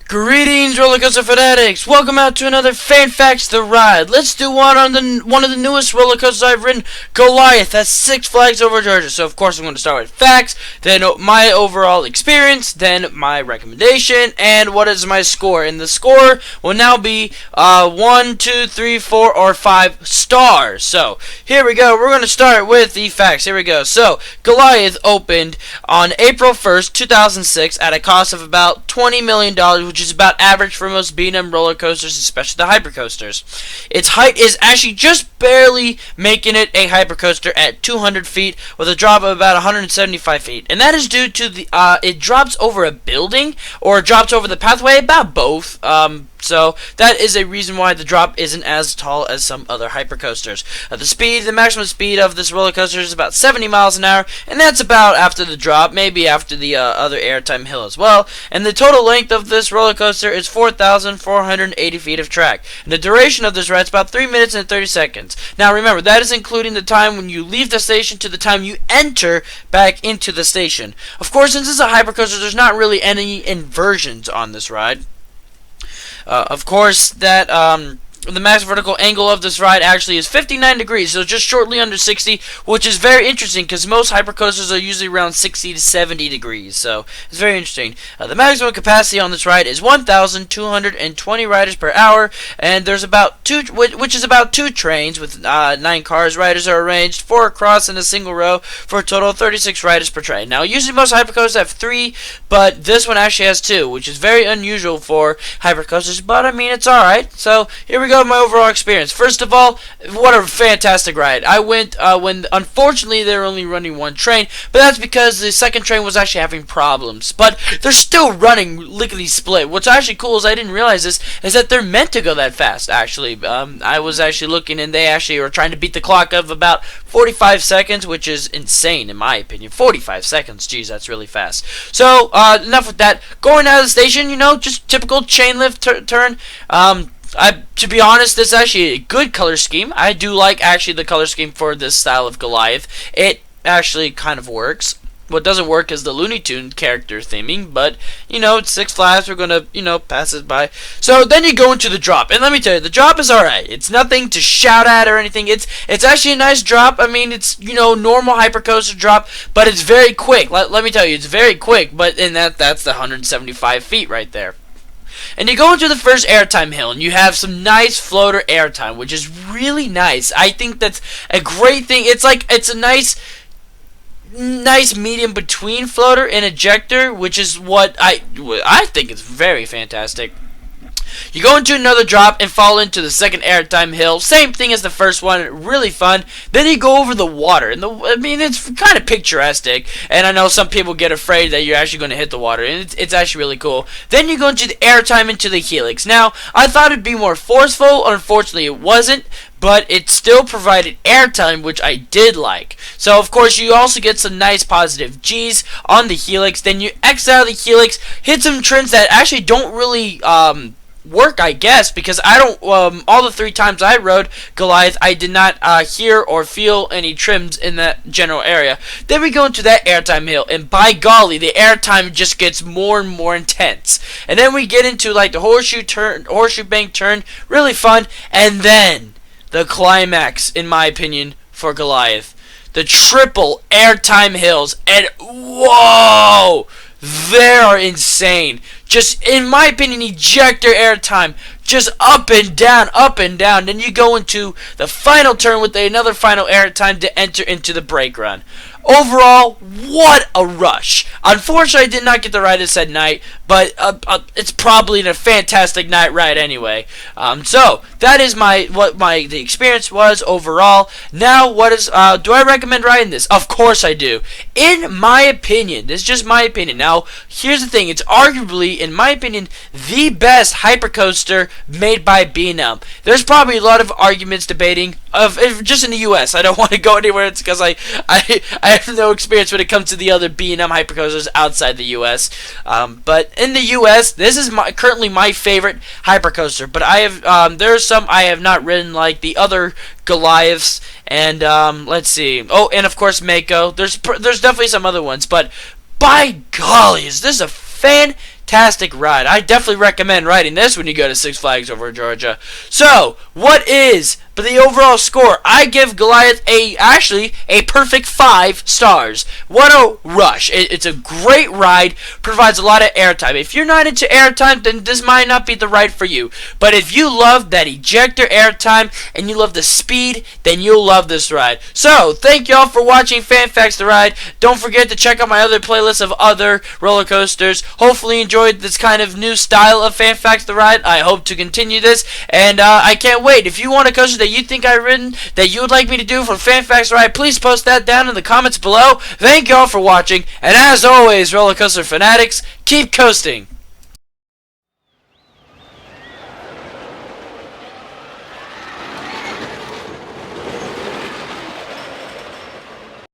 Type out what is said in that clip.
Greetings, Coaster Fanatics! Welcome out to another Fan Facts The Ride. Let's do one of the newest roller coasters I've ridden, Goliath. That's Six Flags Over Georgia. So of course I'm going to start with facts, then my overall experience, then my recommendation, and what is my score. And the score will now be 1, 2, 3, 4, or 5 stars. So here we go. We're going to start with the facts. Here we go. So Goliath opened on April 1st, 2006 at a cost of about $20 million, which is about average for most B&M roller coasters, especially the hypercoasters. Its height is actually just barely making it a hypercoaster at 200 feet with a drop of about 175 feet. And that is due to the it drops over a building or drops over the pathway, about both. So that is a reason why the drop isn't as tall as some other hypercoasters. The maximum speed of this roller coaster is about 70 miles an hour, and that's about after the drop, maybe after the other airtime hill as well. And the total length of this roller coaster is 4,480 feet of track. And the duration of this ride is about 3 minutes and 30 seconds. Now remember, that is including the time when you leave the station to the time you enter back into the station. Of course, since this is a hypercoaster, there's not really any inversions on this ride. Of course, that the max vertical angle of this ride actually is 59 degrees, so just shortly under 60, which is very interesting because most hypercoasters are usually around 60 to 70 degrees, so it's very interesting. The maximum capacity on this ride is 1,220 riders per hour, and there's about which is about 2 trains with 9 cars. Riders are arranged 4 across in a single row for a total of 36 riders per train. Now, usually most hypercoasters have 3, but this one actually has 2, which is very unusual for hypercoasters, but I mean, it's alright. So here we go. My overall experience. First of all, what a fantastic ride. I went when unfortunately they're only running 1 train, but that's because the second train was actually having problems. But they're still running lickety split. What's actually cool is I didn't realize this is that they're meant to go that fast. Actually, I was actually looking and they actually were trying to beat the clock of about 45 seconds, which is insane in my opinion. 45 seconds, geez, that's really fast. So enough with that. Going out of the station, you know, just typical chain lift turn. To be honest, this is actually a good color scheme. I do like actually the color scheme for this style of Goliath. It actually kind of works. What doesn't work is the Looney Tune character theming, but, you know, it's Six Flags, we're gonna, you know, pass it by. So then you go into the drop, and let me tell you, the drop is alright. It's nothing to shout at or anything. It's actually a nice drop. I mean, it's, you know, normal hypercoaster drop, but it's very quick. Let me tell you, it's very quick, but in that's the 175 feet right there. And you go into the first airtime hill, and you have some nice floater airtime, which is really nice. I think that's a great thing. It's a nice medium between floater and ejector, which is what I think is very fantastic. You go into another drop and fall into the second airtime hill. Same thing as the first one, really fun. Then you go over the water, and I mean, it's kind of picturesque. And I know some people get afraid that you're actually going to hit the water, and it's actually really cool. Then you go into the airtime into the Helix. Now, I thought it'd be more forceful. Unfortunately, it wasn't. But it still provided airtime, which I did like. So, of course, you also get some nice positive G's on the Helix. Then you exit out of the Helix, hit some trims that actually don't really work, I guess, because I don't all the 3 times I rode Goliath, I did not hear or feel any trims in that general area. Then we go into that airtime hill, and by golly, the airtime just gets more and more intense. And then we get into like the horseshoe bank turn, really fun. And then the climax, in my opinion, for Goliath, the triple airtime hills, and whoa, they are insane. Just, in my opinion, ejector airtime, just up and down, up and down. Then you go into the final turn with another final airtime to enter into the brake run. Overall, what a rush. Unfortunately, I did not get to ride this at night, but it's probably a fantastic night ride anyway. So that is the experience was overall. Now, do I recommend riding this? Of course I do. In my opinion, this is just my opinion. Now, here's the thing. It's arguably, in my opinion, the best hypercoaster made by B&M. There's probably a lot of arguments debating just in the U.S. I don't want to go anywhere. It's because I have no experience when it comes to the other B&M hypercoasters outside the U.S. But in the U.S., this is currently my favorite hypercoaster. But I have there are some I have not ridden, like the other Goliaths, and let's see. Oh, and of course Mako. There's definitely some other ones, but by golly, is this a fantastic fantastic ride. I definitely recommend riding this when you go to Six Flags over Georgia. So, what is the overall score? I give Goliath actually a perfect 5 stars. What a rush. It's a great ride, provides a lot of airtime. If you're not into airtime, then this might not be the ride for you. But if you love that ejector airtime and you love the speed, then you'll love this ride. So, thank y'all for watching Fan Facts the Ride. Don't forget to check out my other playlist of other roller coasters. Hopefully you enjoyed this kind of new style of Fan Facts the Ride. I hope to continue this, and I can't wait. If you want a coaster that you think I've ridden that you would like me to do for Fan Facts the Ride, please post that down in the comments below. Thank y'all for watching, and as always, roller coaster fanatics, keep coasting.